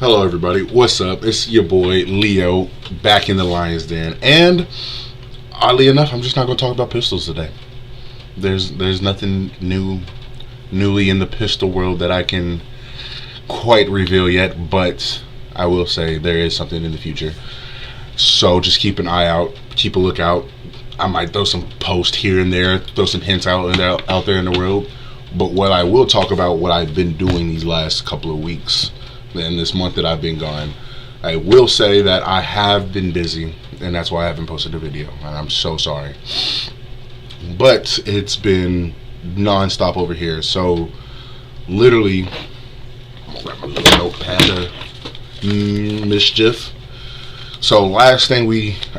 Hello, everybody. What's up? It's your boy Leo back in the Lion's Den, and oddly enough, I'm just not going to talk about pistols today. There's nothing newly in the pistol world that I can quite reveal yet, but I will say there is something in the future. So just keep an eye out, keep a lookout. I might throw some posts here and there, throw some hints out there in the world. But what I will talk about, what I've been doing these last couple of weeks, in this month that I've been gone, I will say that I have been busy, and that's why I haven't posted a video, and I'm so sorry. But it's been non-stop over here, so literally, I'm gonna grab my little notepad of mischief. So last thing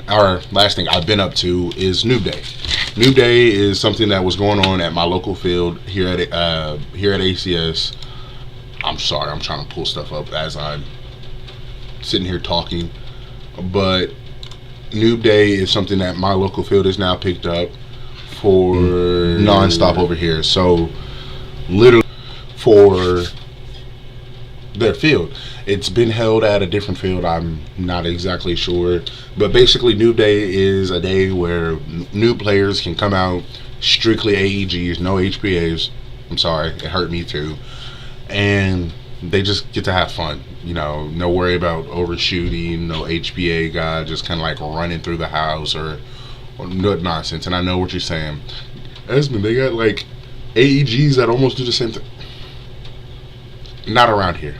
I've been up to is Noob Day. Noob Day is something that was going on at my local field here at ACS. I'm sorry, I'm trying to pull stuff up as I'm sitting here talking. But Noob Day is something that my local field has now picked up for non-stop over here. So literally for their field. It's been held at a different field, I'm not exactly sure. But basically Noob Day is a day where new players can come out, strictly AEGs, no HPAs. I'm sorry, it hurt me too. And they just get to have fun, no worry about overshooting, no HPA guy just kind of like running through the house or no nonsense. And I know what you're saying, Esmond, they got like AEGs that almost do the same thing. Not around here.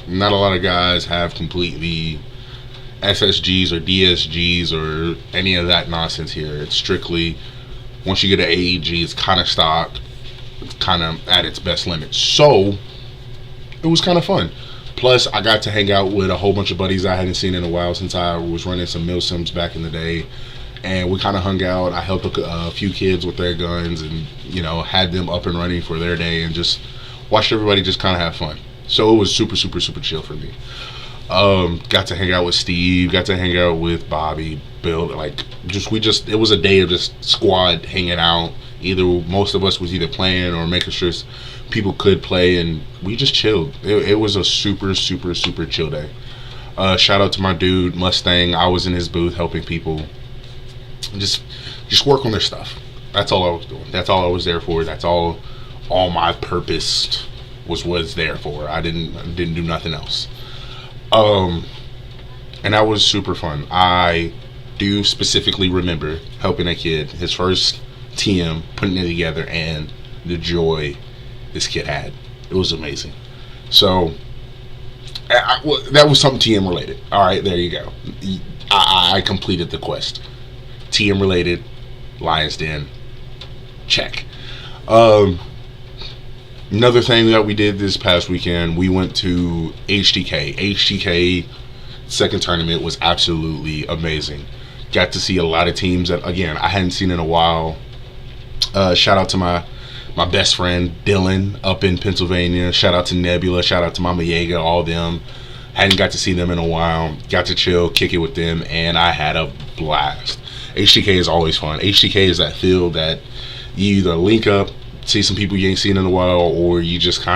Not a lot of guys have completely SSGs or DSGs or any of that nonsense here. It's strictly, once you get an AEG, it's kind of stock, it's kind of at its best limit. So it was kind of fun. Plus, I got to hang out with a whole bunch of buddies I hadn't seen in a while since I was running some milsims back in the day. And we kind of hung out. I helped a few kids with their guns and, had them up and running for their day and just watched everybody just kind of have fun. So it was super, super, super chill for me. Got to hang out with Steve, got to hang out with Bobby, Bill. It was a day of just squad hanging out. Most of us was either playing or making sure people could play, and we just chilled. It was a super, super, super chill day. Shout out to my dude Mustang. I was in his booth helping people just work on their stuff. That's all I was doing. That's all I was there for. That's all my purpose was there for. I didn't do nothing else. And that was super fun. I do specifically remember helping a kid, his first TM, putting it together, and the joy this kid had. It was amazing. So that was something TM related. All right, there you go. I completed the quest. TM related, Lion's Den, check. Another thing that we did this past weekend, we went to HTK. HTK second tournament was absolutely amazing. Got to see a lot of teams that, again, I hadn't seen in a while. Shout out to my best friend Dylan up in Pennsylvania. Shout out to Nebula. Shout out to Mama Yaga. All them. Hadn't got to see them in a while. Got to chill, kick it with them, and I had a blast. HTK is always fun. HTK is that field that you either link up, see some people you ain't seen in a while, or you just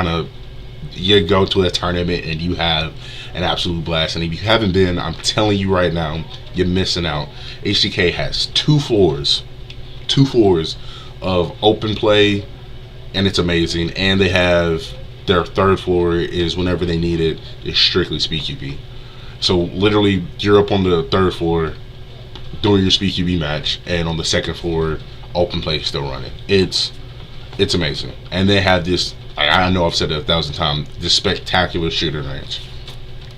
you go to a tournament and you have an absolute blast. And if you haven't been, I'm telling you right now, you're missing out. HTK has two floors of open play, and it's amazing. And they have their third floor is, whenever they need it, is strictly SpeedQB. So literally you're up on the third floor doing your SpeedQB match, and on the second floor open play is still running. It's amazing. And they have this, I know I've said it 1,000 times, this spectacular shooting range.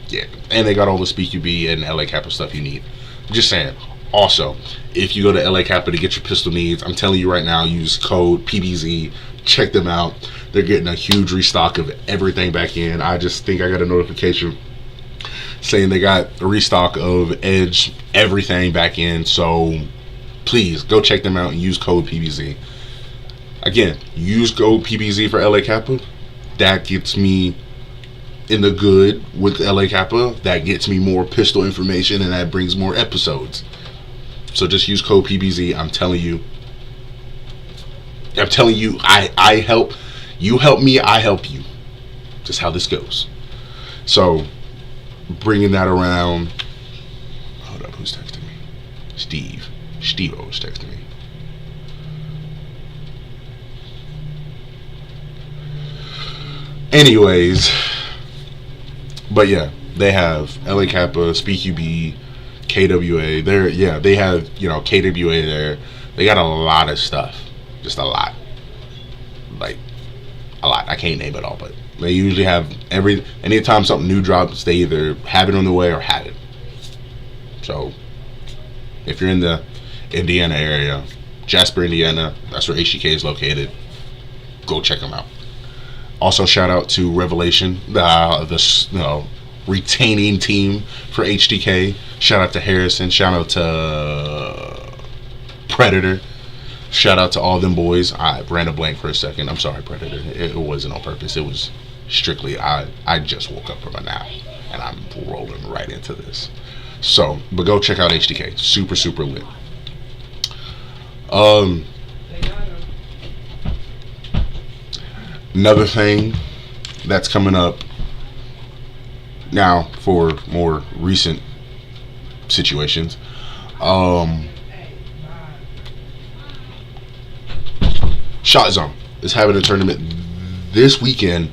Yeah. And they got all the SpeedQB and LA Kappa stuff you need. Just saying. Also, if you go to LA Kappa to get your pistol needs, I'm telling you right now, use code PBZ. Check them out. They're getting a huge restock of everything back in. I just think I got a notification saying they got a restock of Edge, everything back in. So please go check them out and use code PBZ. Again, use code PBZ for LA Kappa. That gets me in the good with LA Kappa. That gets me more pistol information, and that brings more episodes. So just use code PBZ. I'm telling you, I help. You help me, I help you. Just how this goes. So bringing that around. Hold up, who's texting me? Steve was texting me. Anyways, but yeah, they have LA Kappa, Speak UB, KWA. They have, KWA there. They got a lot of stuff, just a lot, like a lot. I can't name it all, but they usually have anytime something new drops, they either have it on the way or have it. So if you're in the Indiana area, Jasper, Indiana, that's where HTK is located. Go check them out. Also, shout out to Revelation, the retaining team for HTK. Shout out to Harrison. Shout out to Predator. Shout out to all them boys. I ran a blank for a second. I'm sorry, Predator. It wasn't on purpose. It was strictly I just woke up from a nap and I'm rolling right into this. So, but go check out HTK. Super, super lit. Another thing that's coming up now for more recent situations. Shot Zone is having a tournament this weekend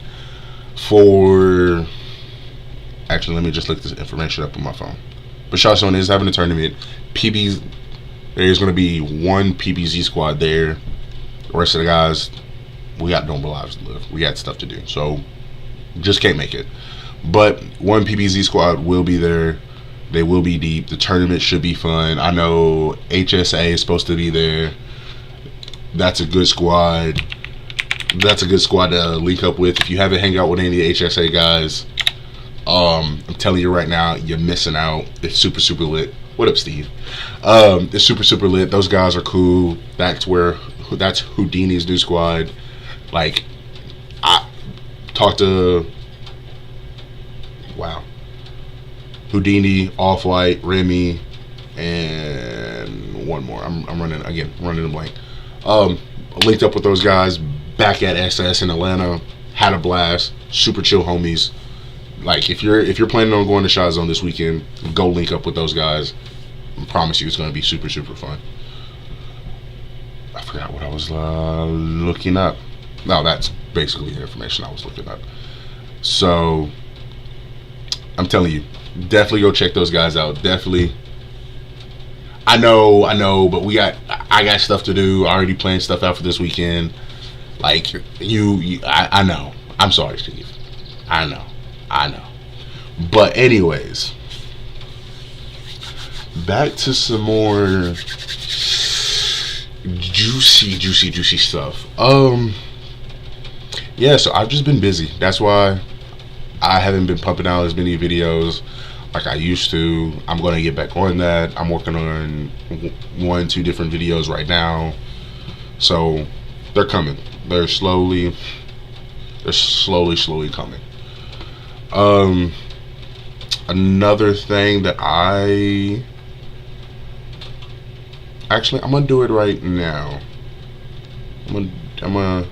for. Actually, let me just look this information up on my phone. But Shot Zone is having a tournament. There's going to be one PBZ squad there. The rest of the guys, we got normal lives to live. We got stuff to do. So, just can't make it. But one PBZ squad will be there. They will be deep. The tournament should be fun. I know HSA is supposed to be there. That's a good squad. That's a good squad to link up with. If you haven't hung out with any of the HSA guys, I'm telling you right now, you're missing out. It's super, super lit. What up, Steve? It's super, super lit. Those guys are cool. That's Houdini's new squad. Like, I talked to Houdini, Off-White, Remy, and one more. I'm running a blank. Linked up with those guys back at SS in Atlanta. Had a blast. Super chill homies. Like, if you're planning on going to Shot Zone this weekend, go link up with those guys. I promise you, it's going to be super, super fun. I forgot what I was looking up. No, that's basically the information I was looking up. So, I'm telling you, definitely go check those guys out. Definitely. I know, but I got stuff to do. I already planned stuff out for this weekend. Like, I know. I'm sorry, Steve. I know. But anyways, back to some more juicy stuff. Yeah, so I've just been busy. That's why I haven't been pumping out as many videos like I used to. I'm going to get back on that. I'm working on 1-2 different videos right now. So they're coming. They're slowly coming. Another thing that I'm gonna do it right now. I'm gonna,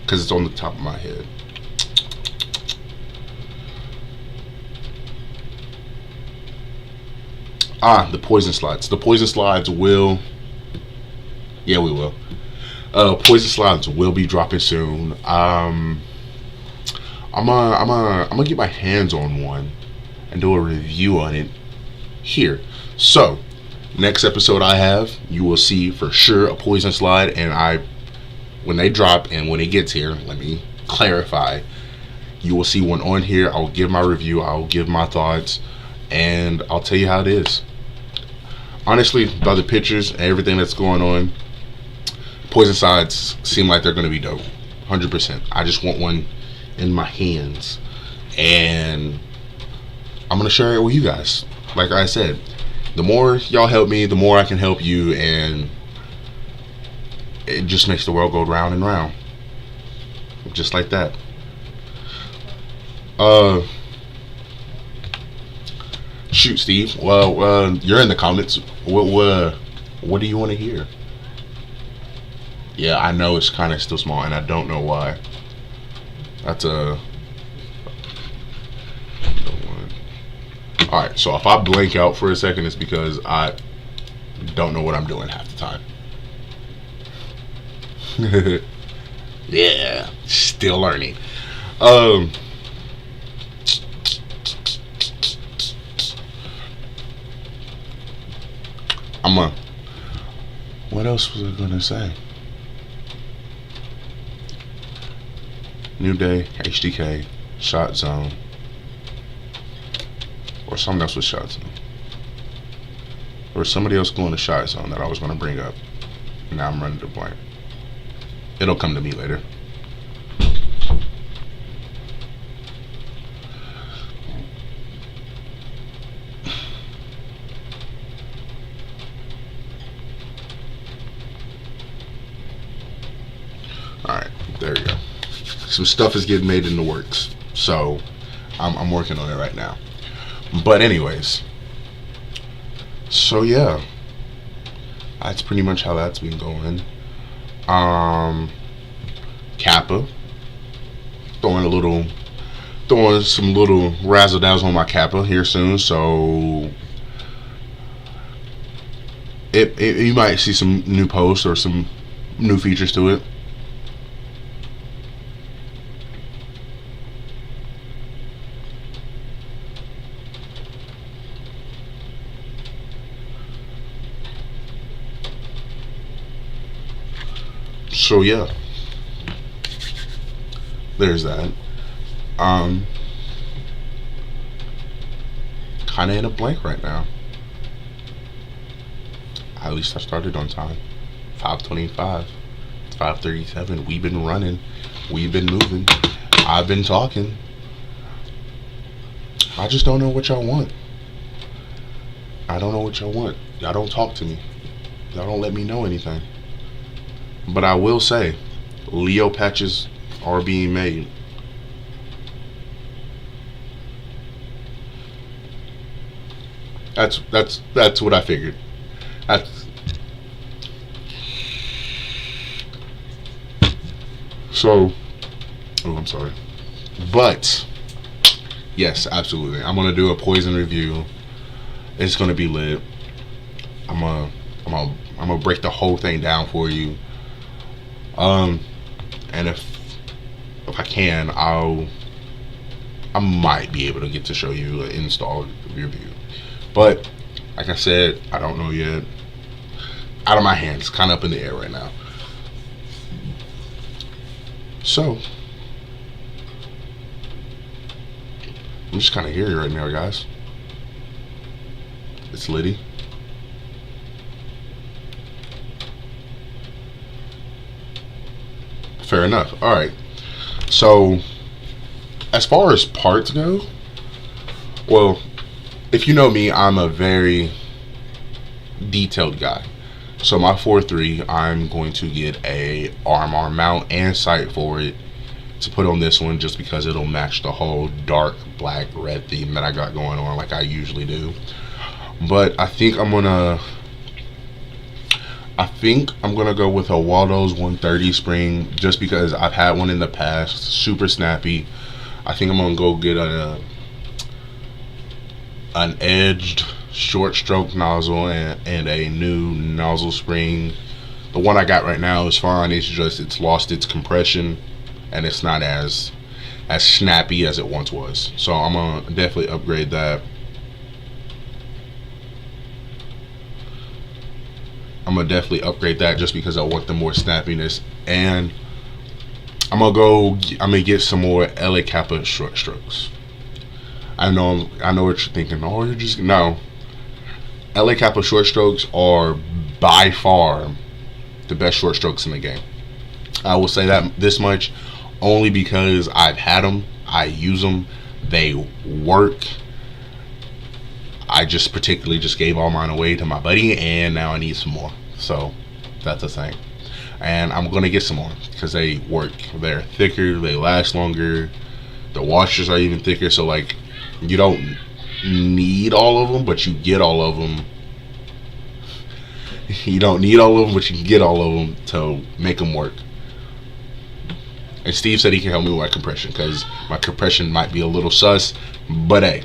because it's on the top of my head. The poison slides. The poison slides will. Yeah, we will. Poison slides will be dropping soon. I'm gonna get my hands on one and do a review on it here. So, next episode you will see for sure a poison slide, and when they drop and when it gets here, let me clarify. You will see one on here. I'll give my review. I'll give my thoughts, and I'll tell you how it is. Honestly, by the pictures and everything that's going on, poison slides seem like they're gonna be dope. 100%. I just want one in my hands, and I'm gonna share it with you guys. Like I said, the more y'all help me, the more I can help you, and it just makes the world go round and round, just like that. Shoot, Steve. Well, you're in the comments. What do you want to hear? Yeah, I know it's kind of still small, and I don't know why. That's Alright, so if I blank out for a second, it's because I don't know what I'm doing half the time. Yeah, still learning. What else was I gonna say? New Day, HDK, Shot Zone, or something else with Shot Zone. Or somebody else going to Shot Zone that I was gonna bring up. Now I'm running to blank. It'll come to me later. Alright, there you go. Some stuff is getting made in the works. So, I'm working on it right now. But anyways. So yeah. That's pretty much how that's been going. Kappa. Throwing some little razzle dazzle on my Kappa here soon, so you might see some new posts or some new features to it. So yeah, there's that. Kind of in a blank right now. At least I started on time. 5:25, 5:37. We've been running. We've been moving. I've been talking. I just don't know what y'all want. I don't know what y'all want. Y'all don't talk to me. Y'all don't let me know anything. But I will say, Leo patches are being made. That's what I figured. So, oh, I'm sorry. But yes, absolutely. I'm gonna do a poison review. It's gonna be lit. I'm gonna break the whole thing down for you. And if I can, I might be able to get to show you an install review. But like I said, I don't know yet. Out of my hands, kind of up in the air right now. So I'm just kind of here right now, guys. It's Liddy. Fair enough. Alright. So, as far as parts go, well, if you know me, I'm a very detailed guy. So my 4.3, I'm going to get a arm mount and sight for it to put on this one, just because it'll match the whole dark black red theme that I got going on like I usually do. But I think I'm gonna go with a Waldo's 130 spring, just because I've had one in the past, super snappy. I think I'm gonna go get an edged short stroke nozzle and a new nozzle spring. The one I got right now is fine. It's just it's lost its compression and it's not as snappy as it once was. So I'm gonna definitely upgrade that. Just because I want the more snappiness, and I'm gonna get some more LA Kappa short strokes. I know what you're thinking. Oh, you're just no. LA Kappa short strokes are by far the best short strokes in the game. I will say that this much, only because I've had them, I use them, they work. I just particularly just gave all mine away to my buddy, and now I need some more. So that's the thing. And I'm gonna get some more because they work. They're thicker, they last longer. The washers are even thicker, so like you don't need all of them, but you get all of them. You don't need all of them, but you can get all of them to make them work. And Steve said he can help me with my compression, because my compression might be a little sus, but hey,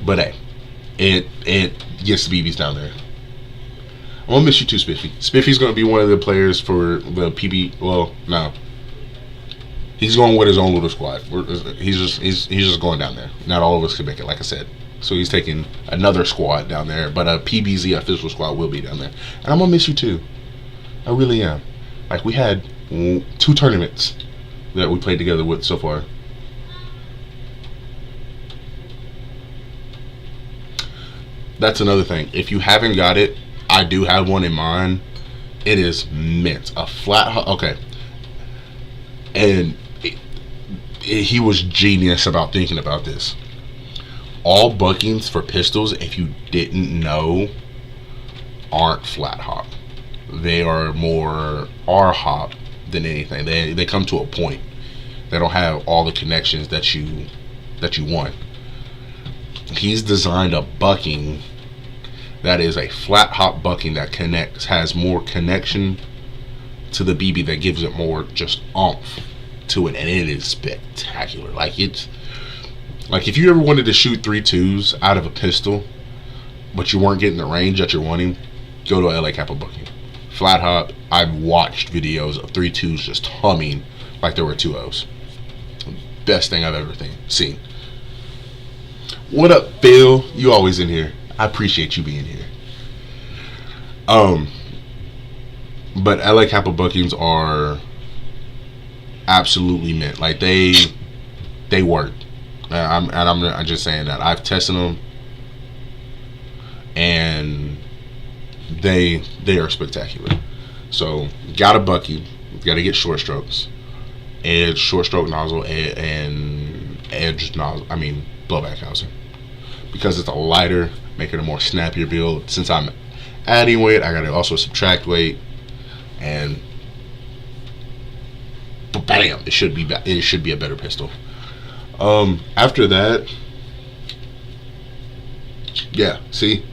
But hey, it gets the BBs down there. I'm gonna miss you too, Spiffy. Spiffy's gonna be one of the players for the PB. Well, no, he's going with his own little squad. He's just going down there. Not all of us can make it, like I said. So he's taking another squad down there, but a PBZ official squad will be down there. And I'm gonna miss you too. I really am. Like, we had 2 tournaments that we played together with so far. That's another thing. If you haven't got it, I do have one in mind. It is mint. A flat. Okay. And he was genius about thinking about this. All buckings for pistols, if you didn't know, aren't flat hop. They are more R-hop than anything. They come to a point. They don't have all the connections that you want. He's designed a bucking that is a flat hop bucking that has more connection to the BB, that gives it more just oomph to it, and it is spectacular. Like, it's like, if you ever wanted to shoot 3.2s out of a pistol, but you weren't getting the range that you're wanting, go to a LA Kappa bucking. Flat hop. I've watched videos of 3.2s just humming like there were 2.0s. Best thing I've ever seen. What up, Phil? You always in here. I appreciate you being here. But LA Kappa buckings are absolutely mint. Like, they work. I'm just saying that I've tested them, and they are spectacular. So, got a bucky. Got to get short strokes, edge, short stroke nozzle, and edge nozzle. I mean, blowback housing, because it's a lighter, make it a more snappier build. Since I'm adding weight, I got to also subtract weight, and bam, it should be a better pistol. After that, yeah, see,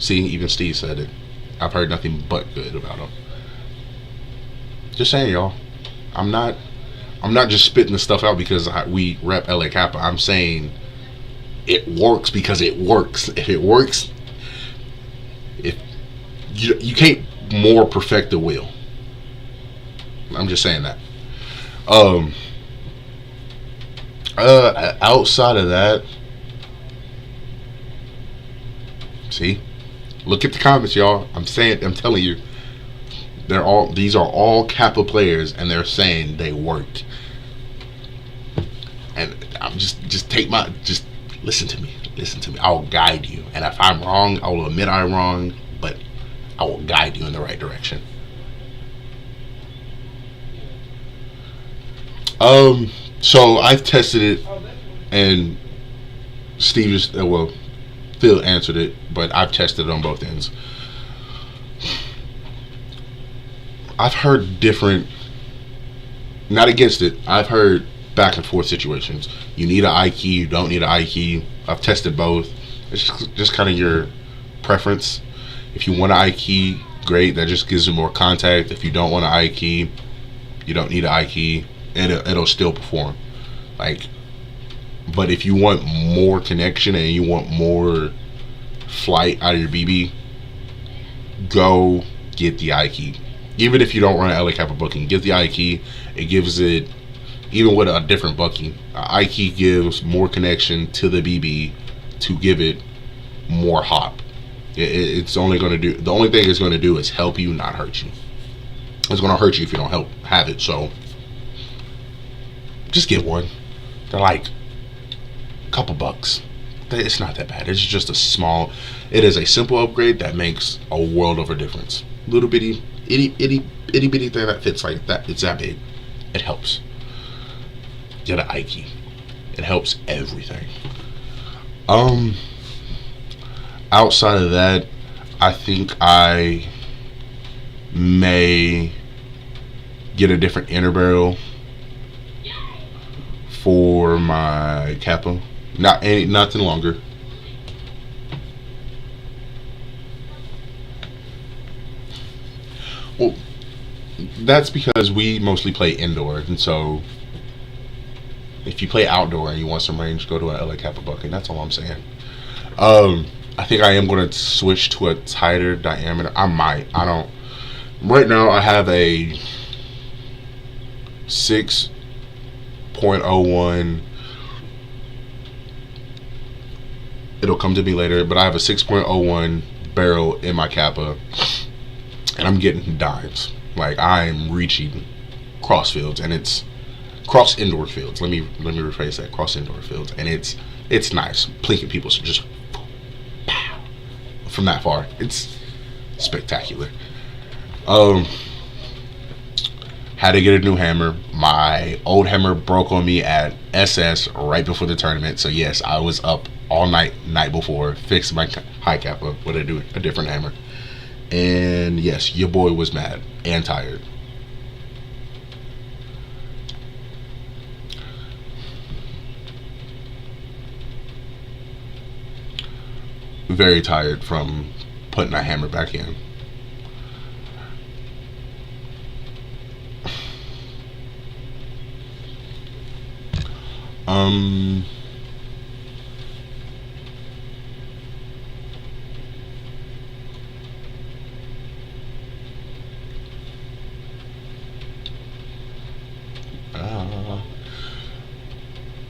even Steve said it. I've heard nothing but good about him. Just saying, y'all. I'm not just spitting the stuff out because we rep LA Kappa. I'm saying it works because it works. If it works, if you can't more perfect the wheel. I'm just saying that. Outside of that, see, look at the comments, y'all. I'm telling you, these are all Kappa players, and they're saying they work. And I'm just listen to me. I'll guide you, and if I'm wrong, I will admit I'm wrong, but I will guide you in the right direction. So I've tested it, and Phil answered it, but I've tested it on both ends. I've heard different, not against it, I've heard back and forth situations. You need an I key, you don't need an I key. I've tested both. It's just kind of your preference. If you want an I key, great, that just gives you more contact. If you don't want an I key, you don't need an I key. It'll still perform. Like, but if you want more connection and you want more flight out of your BB, go get the I key. Even if you don't run an LA Kappa bucking, get the I key. It gives it, even with a different bucking, I key gives more connection to the BB to give it more hop. It's only going to do, the only thing it's going to do is help you, not hurt you. It's going to hurt you if you don't have it. So just get one. They're like a couple bucks. It's not that bad. It's just it is a simple upgrade that makes a world of a difference. Little bitty, itty bitty thing that fits like that. It's that big. It helps. Get an I key. It helps everything. Outside of that, I think I may get a different inner barrel for my Kappa. Nothing longer. Well, that's because we mostly play indoor, and so if you play outdoor and you want some range, go to an LA Kappa bucking. That's all I'm saying. I think I am going to switch to a tighter diameter. I might. I don't. Right now, I have a 6.01. It'll come to me later, but I have a 6.01 barrel in my Kappa, and I'm getting dimes. Like, I'm reaching cross fields, and it's cross indoor fields. Let me rephrase that. Cross indoor fields, and it's nice. Plinking people just from that far. It's spectacular. Had to get a new hammer. My old hammer broke on me at SS right before the tournament. So yes, I was up all night before, fixing my high Kappa with a different hammer. And yes, your boy was mad and tired. Very tired from putting that hammer back in.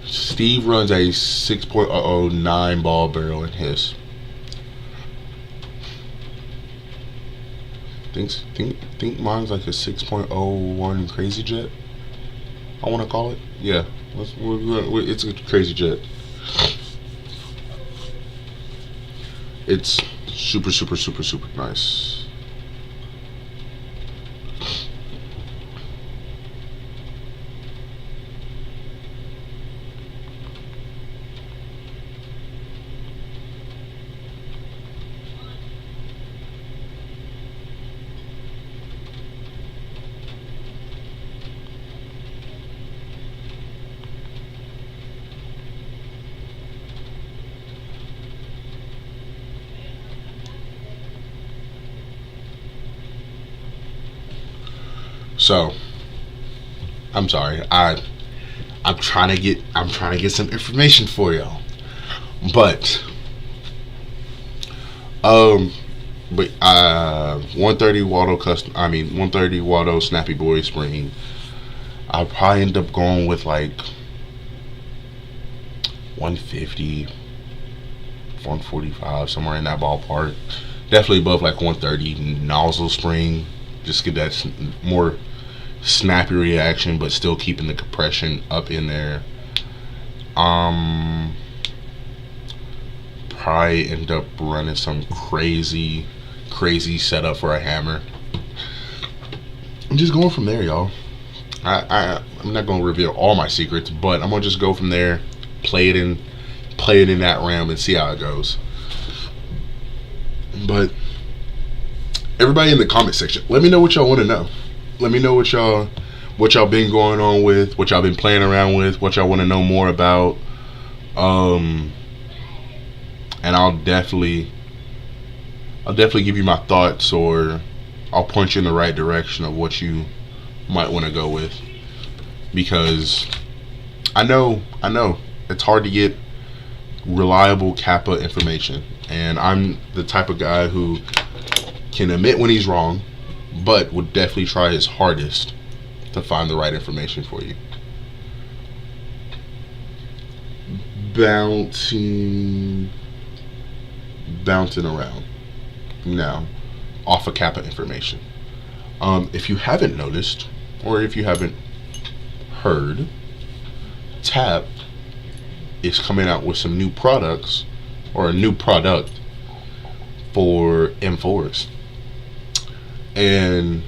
Steve runs a 6.09 ball barrel in his. Think mine's like a 6.01 Crazy Jet. I want to call it. Yeah, it's a Crazy Jet. It's super nice. So, I'm sorry. I'm trying to get some information for y'all. But 130 Watto 130 Watto Snappy Boy spring. I'll probably end up going with like 150, 145, somewhere in that ballpark. Definitely above like 130 nozzle spring. Just get that more snappy reaction, but still keeping the compression up in there. Probably end up running some crazy setup for a hammer. I'm just going from there, y'all. I'm not gonna reveal all my secrets, but I'm gonna just go from there, play it in that realm and see how it goes. But everybody in the comment section, let me know what y'all want to know. Let me know what y'all been going on with, what y'all been playing around with, what y'all want to know more about. And I'll definitely give you my thoughts, or I'll point you in the right direction of what you might want to go with, because I know it's hard to get reliable Kappa information, and I'm the type of guy who can admit when he's wrong, but would definitely try his hardest to find the right information for you. Bouncing around now off of Kappa information. If you haven't noticed, or if you haven't heard, TAP is coming out with some new products, or a new product for M4s. And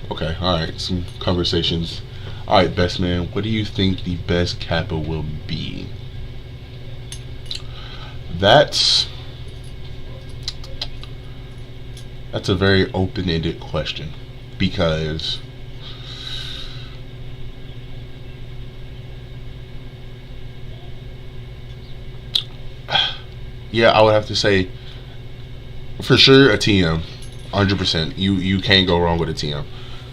okay, alright, some conversations. Alright, best man, what do you think the best Kappa will be? That's a very open-ended question, because yeah, I would have to say for sure a TM. 100%. You can't go wrong with a TM.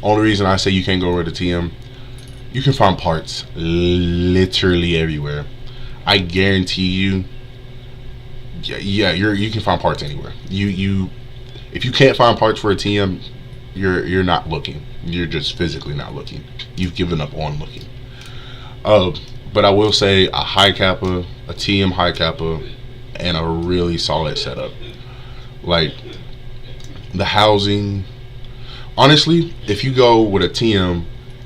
Only reason I say you can't go wrong with a TM, you can find parts literally everywhere. I guarantee you. Yeah, you can find parts anywhere. If you can't find parts for a TM, you're not looking. You're just physically not looking. You've given up on looking. But I will say a high kappa, a TM high kappa, and a really solid setup. Like the housing. Honestly, if you go with a TM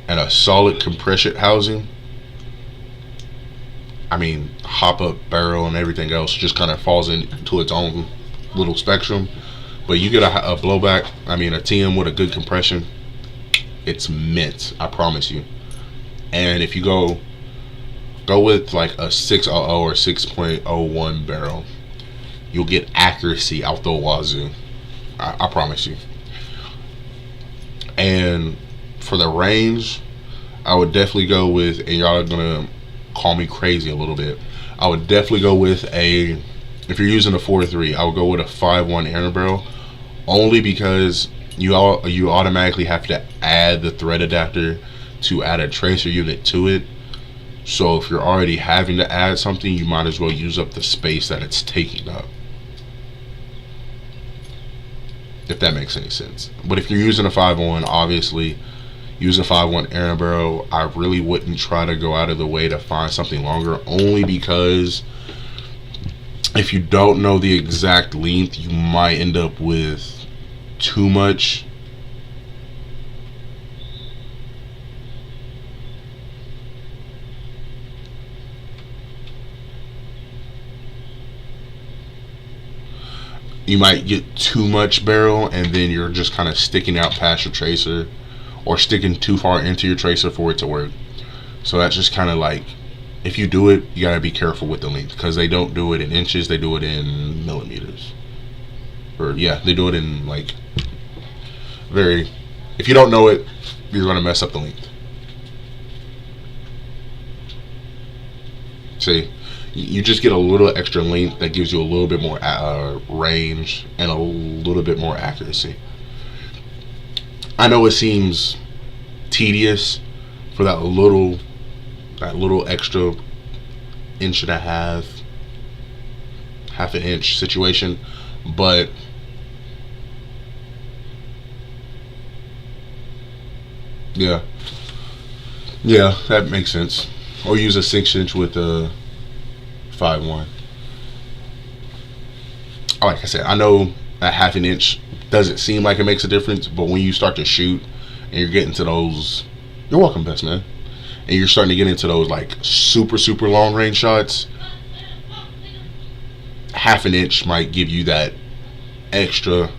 and a solid compression housing, I mean, hop up barrel and everything else just kind of falls into its own little spectrum. But you get a blowback, I mean, a TM with a good compression, it's mint, I promise you. And if you go with like a 600 or 6.01 barrel, you'll get accuracy out the wazoo. I promise you. And for the range, I would definitely go with, and y'all are gonna call me crazy a little bit, I would definitely go with if you're using a 4.3, I would go with a 5.1 Aaron barrel, only because you automatically have to add the thread adapter to add a tracer unit to it. So if you're already having to add something, you might as well use up the space that it's taking up, if that makes any sense. But if you're using a 5.1, obviously use a 5.1 Aaron barrel. I really wouldn't try to go out of the way to find something longer, only because if you don't know the exact length, you might end up with too much. You might get too much barrel, and then you're just kind of sticking out past your tracer, or sticking too far into your tracer for it to work. So that's just kind of like, if you do it, you gotta be careful with the length, because they don't do it in inches, they do it in millimeters. Or yeah, they do it in like if you don't know it, you're gonna mess up the length. See, you just get a little extra length that gives you a little bit more range and a little bit more accuracy. I know it seems tedious for that little extra inch and a half an inch situation, but yeah, that makes sense. Or use a 6-inch with a 5.1. Like I said, I know a half an inch doesn't seem like it makes a difference, but when you start to shoot and you're getting to those, you're welcome, best man, and you're starting to get into those like super long range shots, half an inch might give you that extra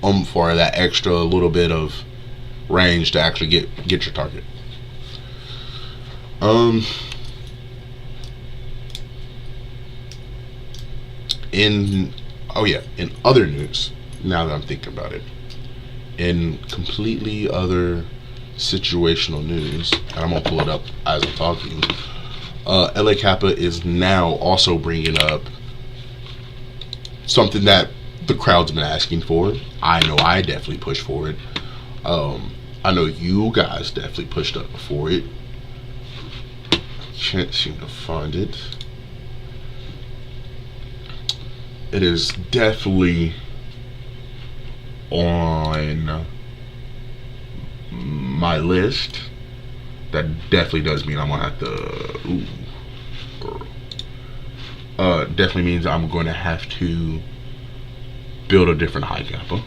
or that extra little bit of range to actually get your target. In other news, now that I'm thinking about it, in completely other situational news, and I'm gonna pull it up as I'm talking, LA Kappa is now also bringing up something that the crowd's been asking for. I know I definitely pushed for it. I know you guys definitely pushed up for it. Can't seem to find it. It is definitely on my list. That definitely does mean I'm gonna have to. Ooh, girl. Definitely means I'm going to have to build a different high kappa.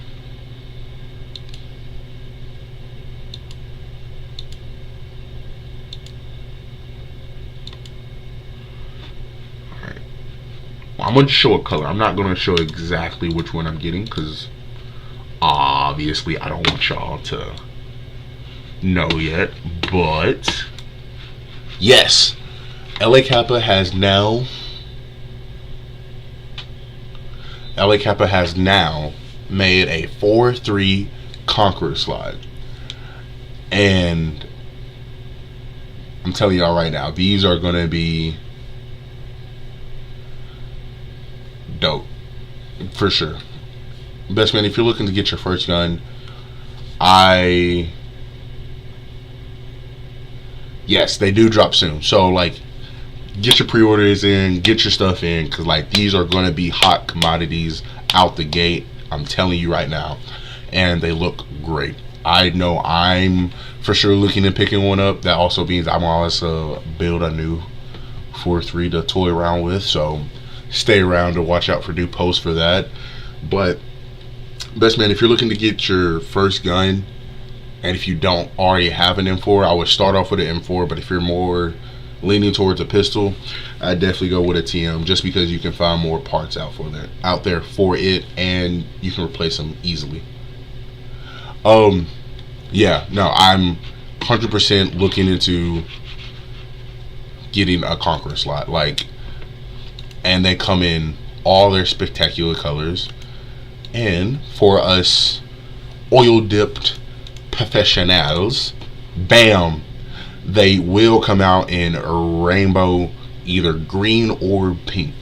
I'm going to show a color. I'm not going to show exactly which one I'm getting, because obviously I don't want y'all to know yet. But yes, LA Kappa has now made a 4.3 Conqueror slide. And I'm telling y'all right now, these are going to be dope for sure. best man, if you're looking to get your first gun, I yes, they do drop soon. So like, get your pre-orders in, get your stuff in, because like these are going to be hot commodities out the gate. I'm telling you right now, and they look great. I know I'm for sure looking at picking one up. That also means I'm always build a new 4.3 to toy around with. So stay around to watch out for new posts for that. But best man, if you're looking to get your first gun, and if you don't already have an M4, I would start off with an M4. But if you're more leaning towards a pistol, I'd definitely go with a TM, just because you can find more parts out there for it, and you can replace them easily. Yeah, no, I'm 100% looking into getting a Conqueror slot, like, and they come in all their spectacular colors, and for us oil dipped professionals, bam, they will come out in a rainbow, either green or pink.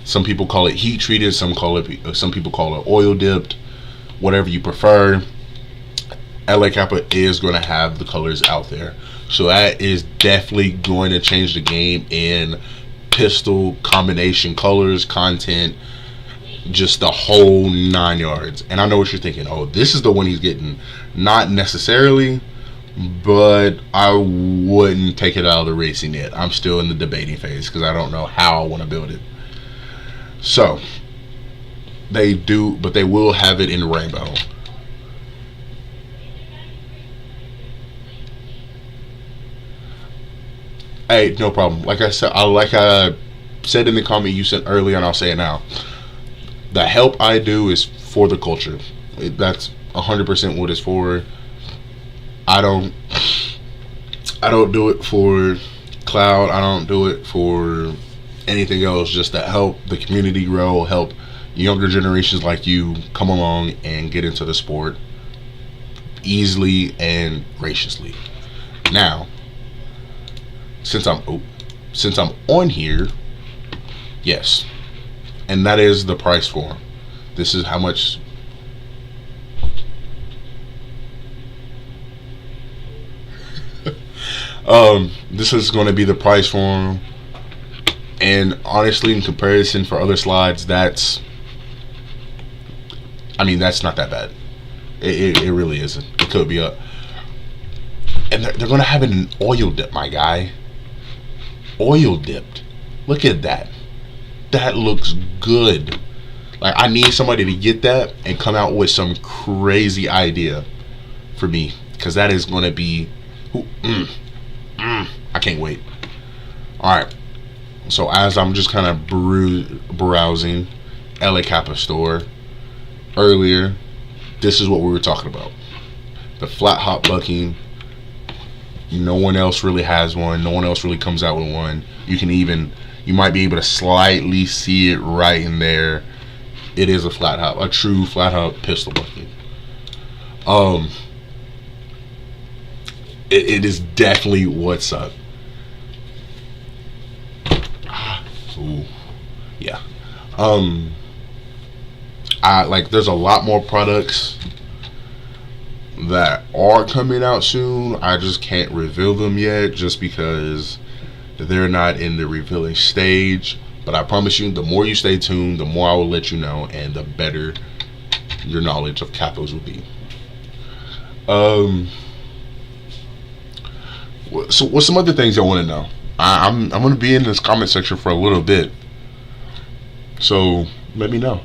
Some people call it heat treated, some people call it oil dipped, whatever you prefer. LA Kappa is going to have the colors out there, so that is definitely going to change the game in pistol combination colors, content, just the whole 9 yards. And I know what you're thinking, oh, this is the one he's getting. Not necessarily, but I wouldn't take it out of the racing yet. I'm still in the debating phase because I don't know how I want to build it. So they do, but they will have it in rainbow. Hey, no problem. Like I said in the comment you sent earlier, and I'll say it now. The help I do is for the culture. That's 100% what it's for. I don't do it for cloud. I don't do it for anything else. Just to help the community grow, help younger generations like you come along and get into the sport easily and graciously. Now, since I'm on here, yes, and that is the price for them. This is how much. This is going to be the price for them, and honestly, in comparison for other slides, that's not that bad. It really isn't. It could be a, and they're going to have it in oil dip, my guy. Oil dipped. Look at that. That looks good. Like, I need somebody to get that and come out with some crazy idea for me, because that is going to be I can't wait. Alright, so as I'm just kind of browsing LA Kappa store earlier, this is what we were talking about. The flat hop bucking. No one else really has one. No one else really comes out with one. You might be able to slightly see it right in there. It is a flat hop, a true flat hop pistol bucking. It is definitely what's up. Ooh, yeah. There's a lot more products that are coming out soon. I just can't reveal them yet, just because they're not in the revealing stage. But I promise you, the more you stay tuned, the more I will let you know, and the better your knowledge of Kappas will be. So what's some other things I want to know? I'm going to be in this comment section for a little bit, so let me know.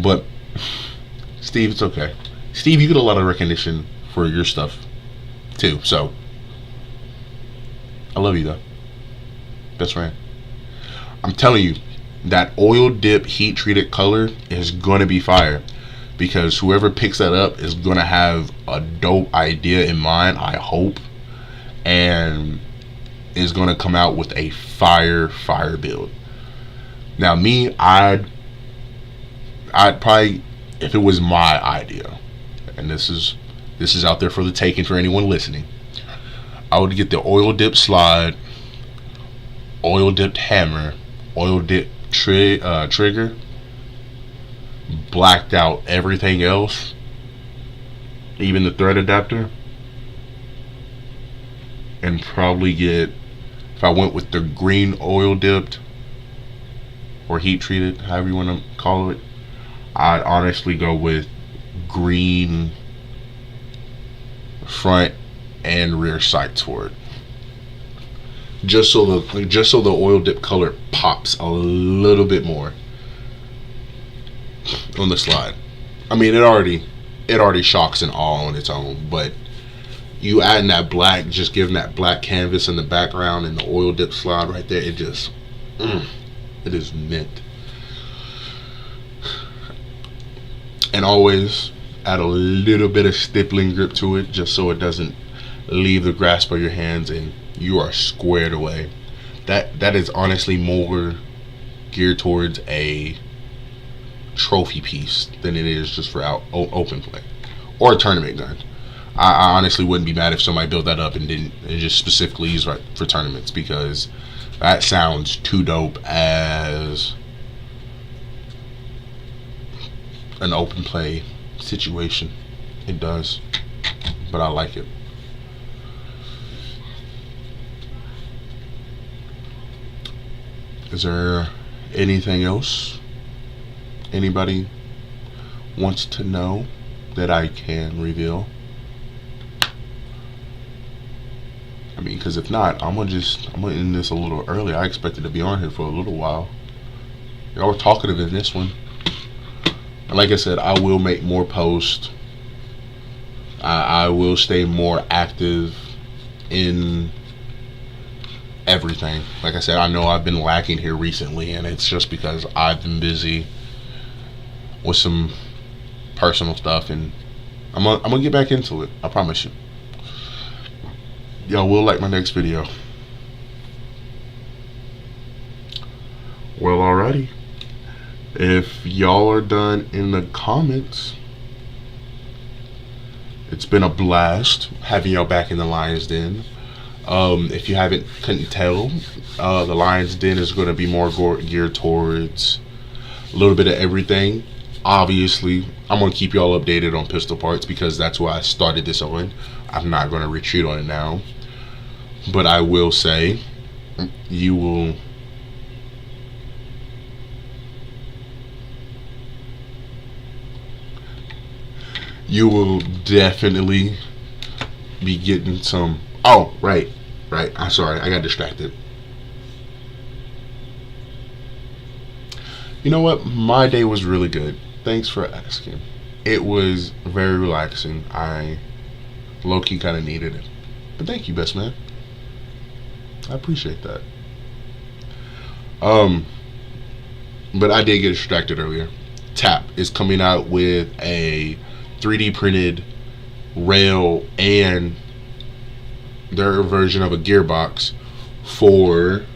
But Steve, it's okay. Steve, you get a lot of recognition for your stuff too, so I love you though. Best friend. I'm telling you, that oil dip heat treated color is gonna be fire, because whoever picks that up is gonna have a dope idea in mind, I hope, and is gonna come out with a fire build. Now me, I'd probably, if it was my idea, and this is out there for the taking for anyone listening, I would get the oil dip slide, oil dipped hammer, oil dip trigger, blacked out everything else, even the thread adapter, and probably get, if I went with the green oil dipped or heat treated, however you want to call it, I'd honestly go with green front and rear sights for it. Just so the oil dip color pops a little bit more on the slide. I mean, it already shocks and awe on its own, but you adding that black, just giving that black canvas in the background and the oil dip slide right there, it just it is mint. And always add a little bit of stippling grip to it, just so it doesn't leave the grasp of your hands and you are squared away. That is honestly more geared towards a trophy piece than it is just for open play or a tournament gun. I honestly wouldn't be mad if somebody built that up and just specifically use it for tournaments, because that sounds too dope as an open play situation. It does, but I like it. Is there anything else anybody wants to know that I can reveal? I mean, because if not, I'm gonna end this a little early. I expected to be on here for a little while. Y'all were talkative in this one. And like I said, I will make more posts. I will stay more active in everything. Like I said, I know I've been lacking here recently, and it's just because I've been busy with some personal stuff, and I'm gonna get back into it. I promise you. Y'all will like my next video. Well, alrighty. If y'all are done in the comments, it's been a blast having y'all back in the Lion's Den. If you couldn't tell, the Lion's Den is going to be more geared towards a little bit of everything. Obviously, I'm going to keep y'all updated on pistol parts because that's why I started this on. I'm not going to retreat on it now. But I will say, you will definitely be getting some. Oh, right. I'm sorry, I got distracted. You know what? My day was really good. Thanks for asking. It was very relaxing. I low-key kind of needed it. But thank you, best man. I appreciate that. But I did get distracted earlier. TAP is coming out with a 3D printed rail and their version of a gearbox for,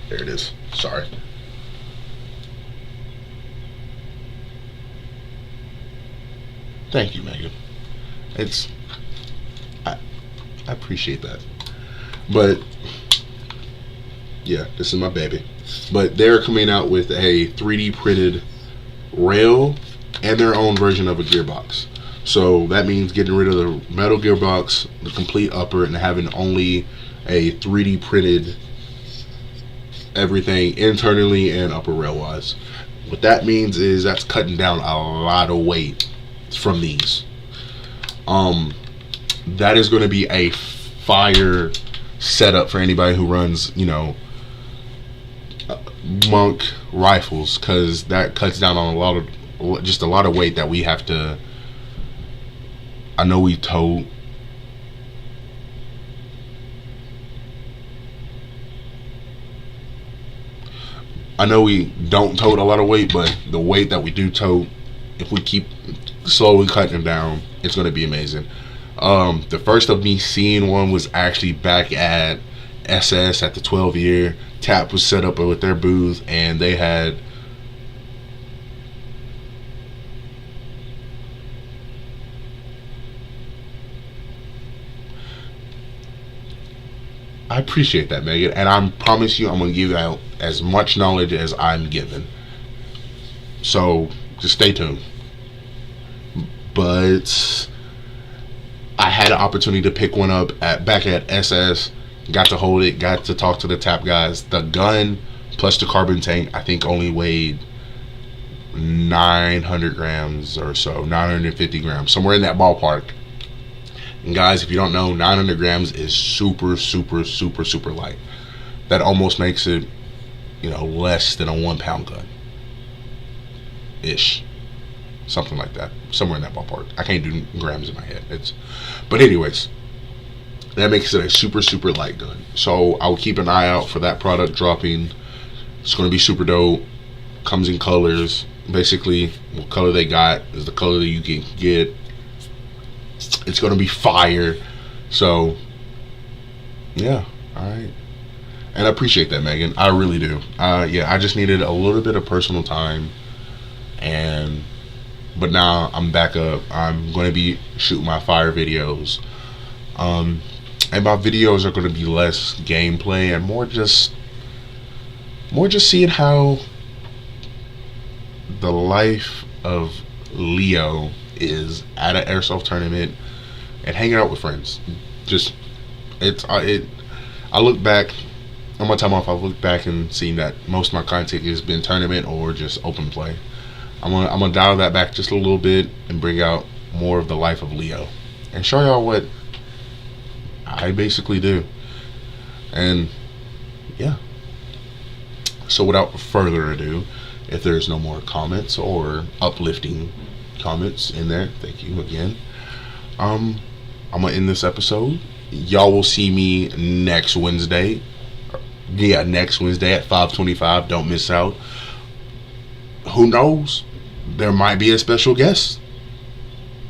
there it is, sorry, thank you, Megan. I appreciate that. But yeah, this is my baby. But they're coming out with a 3D printed rail and their own version of a gearbox. So that means getting rid of the metal gearbox, the complete upper, and having only a 3D printed everything internally and upper rail wise. What that means is that's cutting down a lot of weight from these. That is going to be a fire setup for anybody who runs, monk rifles, because that cuts down on a lot of weight that we have to. I know we tote. I know we don't tote a lot of weight, but the weight that we do tote, if we keep slowly cutting down, it's going to be amazing. The first of me seeing one was actually back at SS at the 12 year. TAP was set up with their booth, and they had I appreciate that, Megan, and I promise you I'm going to give out as much knowledge as I'm given. So just stay tuned. But I had an opportunity to pick one up back at SS. Got to hold it. Got to talk to the tap guys. The gun plus the carbon tank, I think, only weighed 900 grams or so, 950 grams, somewhere in that ballpark. And guys, if you don't know, 900 grams is super, super, super, super light. That almost makes it, less than a 1 pound gun. Ish. Something like that. Somewhere in that ballpark. I can't do grams in my head. But anyways, that makes it a super, super light gun. So I'll keep an eye out for that product dropping. It's going to be super dope. Comes in colors. Basically, what color they got is the color that you can get. It's going to be fire. So, yeah. Alright. And I appreciate that, Megan. I really do. I just needed a little bit of personal time. But now I'm back up. I'm going to be shooting my fire videos. And my videos are going to be less gameplay and more just seeing how the life of Leo is at an airsoft tournament and hanging out with friends. I look back on my time off. I've looked back and seen that most of my content has been tournament or just open play. I'm gonna dial that back just a little bit and bring out more of the life of Leo and show y'all what I basically do. And yeah. So without further ado, if there's no more comments or uplifting comments in there, thank you again. I'm gonna end this episode. Y'all will see me next Wednesday. Yeah, next Wednesday at 5:25. Don't miss out. Who knows? There might be a special guest